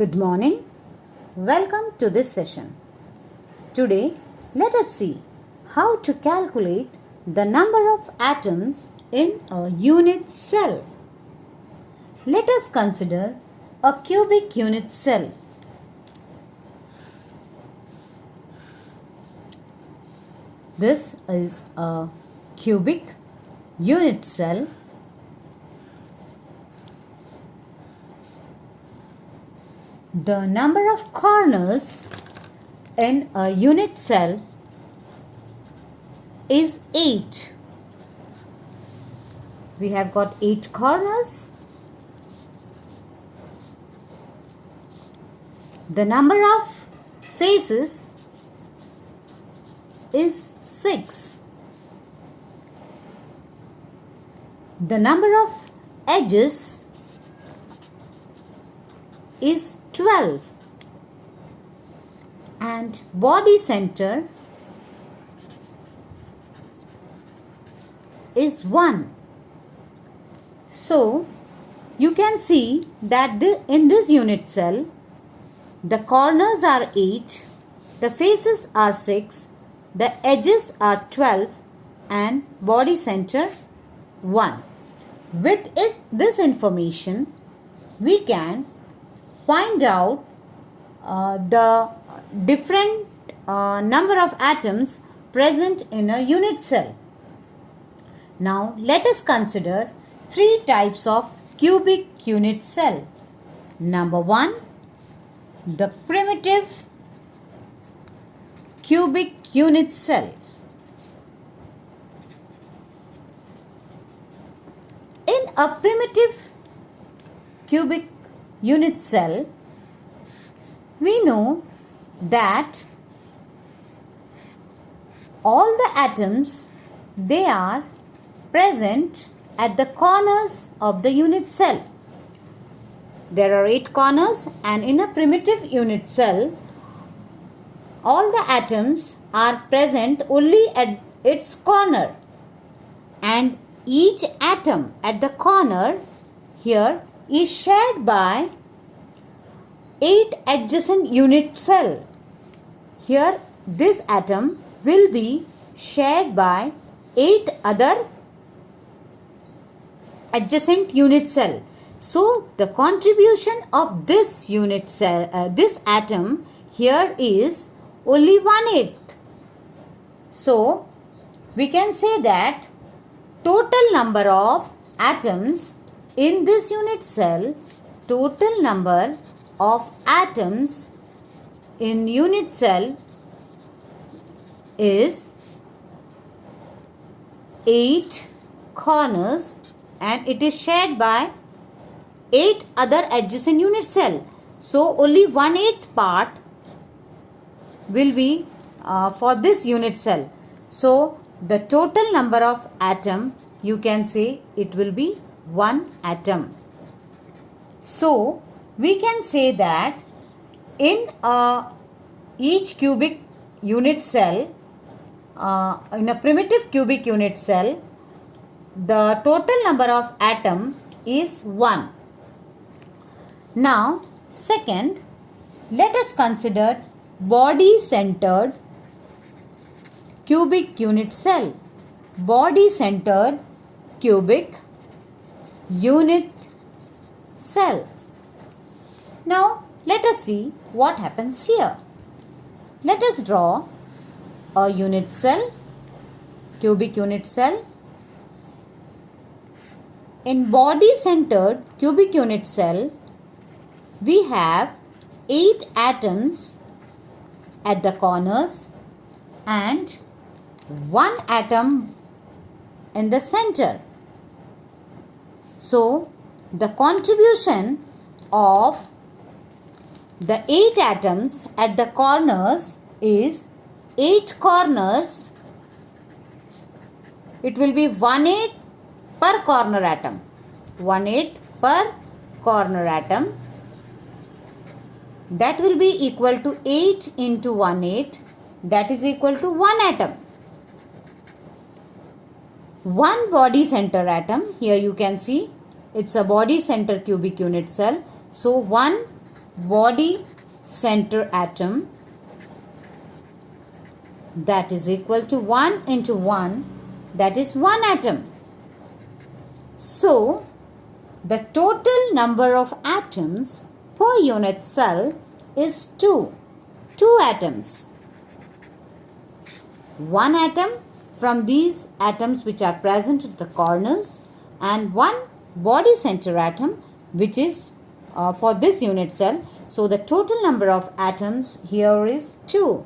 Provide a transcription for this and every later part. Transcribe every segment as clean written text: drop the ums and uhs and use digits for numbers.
Good morning. Welcome to this session. Today, let us see how to calculate the number of atoms in a unit cell. Let us consider a cubic unit cell. This is a cubic unit cell. The number of corners in a unit cell is 8. We have got 8 corners. The number of faces is 6. The number of edges is 12, and body center is 1. So, you can see that in this unit cell, the corners are 8, the faces are 6, the edges are 12, and body center 1. With this information, we can find out the different number of atoms present in a unit cell. Now let us consider 3 types of cubic unit cell. Number 1, the primitive cubic unit cell. In a primitive cubic unit cell, we know that all the atoms, they are present at the corners of the unit cell. There are 8 corners, and in a primitive unit cell, all the atoms are present only at its corner, and each atom at the corner here is shared by 8 adjacent unit cell. Here this atom will be shared by 8 other adjacent unit cell. So the contribution of this unit cell, this atom here is only 1/8. So we can say that total number of atoms in this unit cell, total number of atoms in unit cell is 8 corners, and it is shared by 8 other adjacent unit cell. So only 1/8 part will be for this unit cell. So the total number of atom, you can say it will be 1 atom. So we can say that in each cubic unit cell, in a primitive cubic unit cell, the total number of atom is 1. Now, second, let us consider body centered cubic unit cell. Body centered cubic unit cell. Now let us see what happens here. Let us draw a unit cell, cubic unit cell. In body centered cubic unit cell, we have 8 atoms at the corners and 1 atom in the center. So the contribution of the 8 atoms at the corners is 8 corners. It will be 1/8 per corner atom. 1/8 per corner atom. That will be equal to 8 into 1/8. That is equal to 1 atom. 1 body center atom. Here you can see it's a body center cubic unit cell. So 1 body center atom, that is equal to 1 into 1, that is 1 atom. So, the total number of atoms per unit cell is 2 atoms. 1 atom from these atoms which are present at the corners, and 1 body center atom which is for this unit cell. So, the total number of atoms here is 2.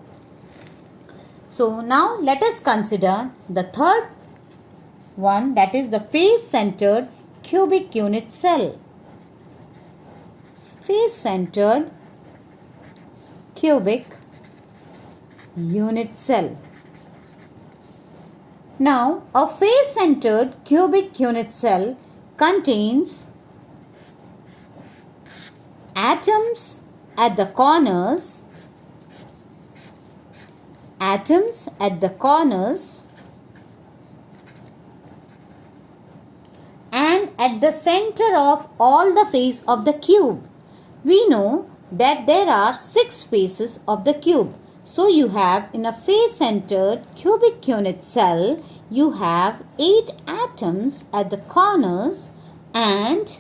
So, now let us consider the third one, that is the face-centered cubic unit cell. Face-centered cubic unit cell. Now, a face-centered cubic unit cell contains atoms at the corners, and at the center of all the face of the cube. We know that there are 6 faces of the cube. So you have, in a face-centered cubic unit cell, you have 8 atoms at the corners and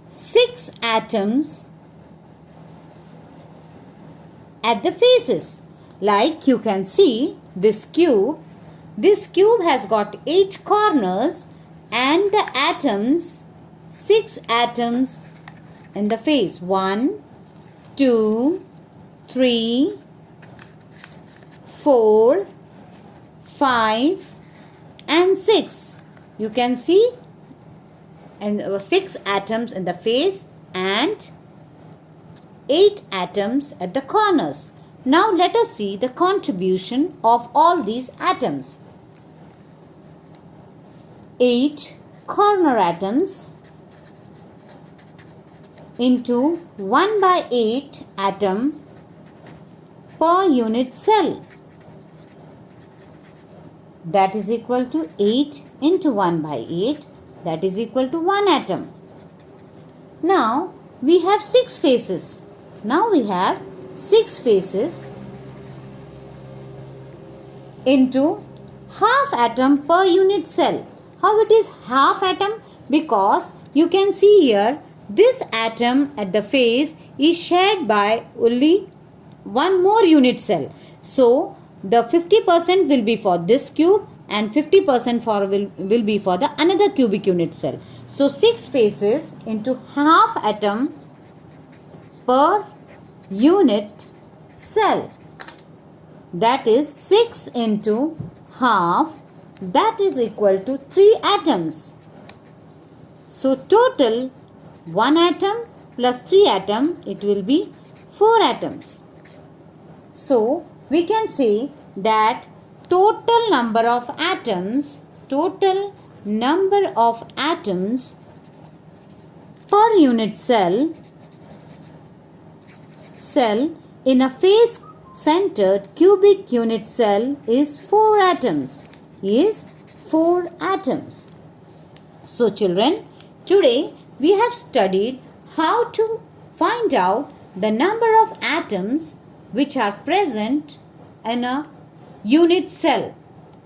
6 atoms at the faces. Like you can see this cube has got 8 corners and the atoms, 6 atoms in the face. 1, 2, 3, 4, 5 and 6. You can see, and 6 atoms in the face and 8 atoms at the corners. Now let us see the contribution of all these atoms. 8 corner atoms into 1 by 8 atom per unit cell, that is equal to 8 into 1 by 8, that is equal to 1 atom. Now we have 6 faces. Now we have 6 faces into half atom per unit cell. How it is half atom? Because you can see here, this atom at the face is shared by only one more unit cell. So, the 50% will be for this cube and 50% will be for the another cubic unit cell. So, 6 faces into half atom per unit cell. That is 6 into half, that is equal to 3 atoms. So total 1 atom plus 3 atom, it will be 4 atoms. So we can say that total number of atoms per unit cell in a face-centered cubic unit cell is 4 atoms. So children, today we have studied how to find out the number of atoms which are present in a unit cell.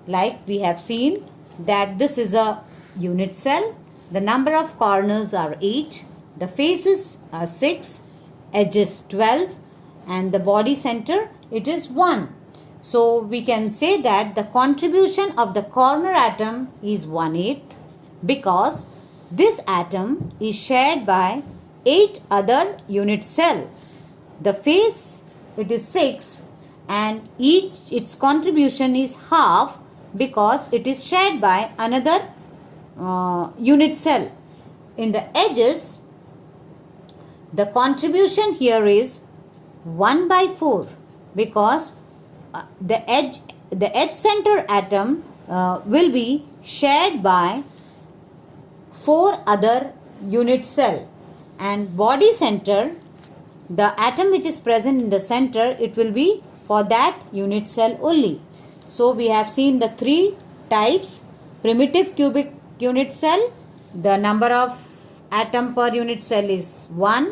Like we have seen that this is a unit cell. The number of corners are 8. The faces are 6. Edges 12. And the body center, it is 1. So we can say that the contribution of the corner atom is 1/8 because this atom is shared by 8 other unit cell. The face, it is 6 and its contribution is half because it is shared by another unit cell. In the edges, the contribution here is 1/4 because the edge center atom will be shared by 4 other unit cell, and body center, the atom which is present in the center, it will be for that unit cell only. So we have seen the 3 types: primitive cubic unit cell, the number of atom per unit cell is 1.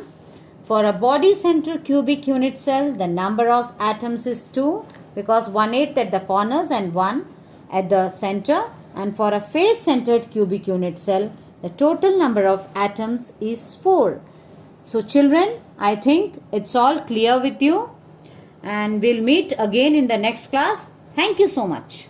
For a body center cubic unit cell, the number of atoms is 2 because 1/8 at the corners and 1 at the center. And for a face centered cubic unit cell, the total number of atoms is 4. So children, I think it's all clear with you, and we'll meet again in the next class. Thank you so much.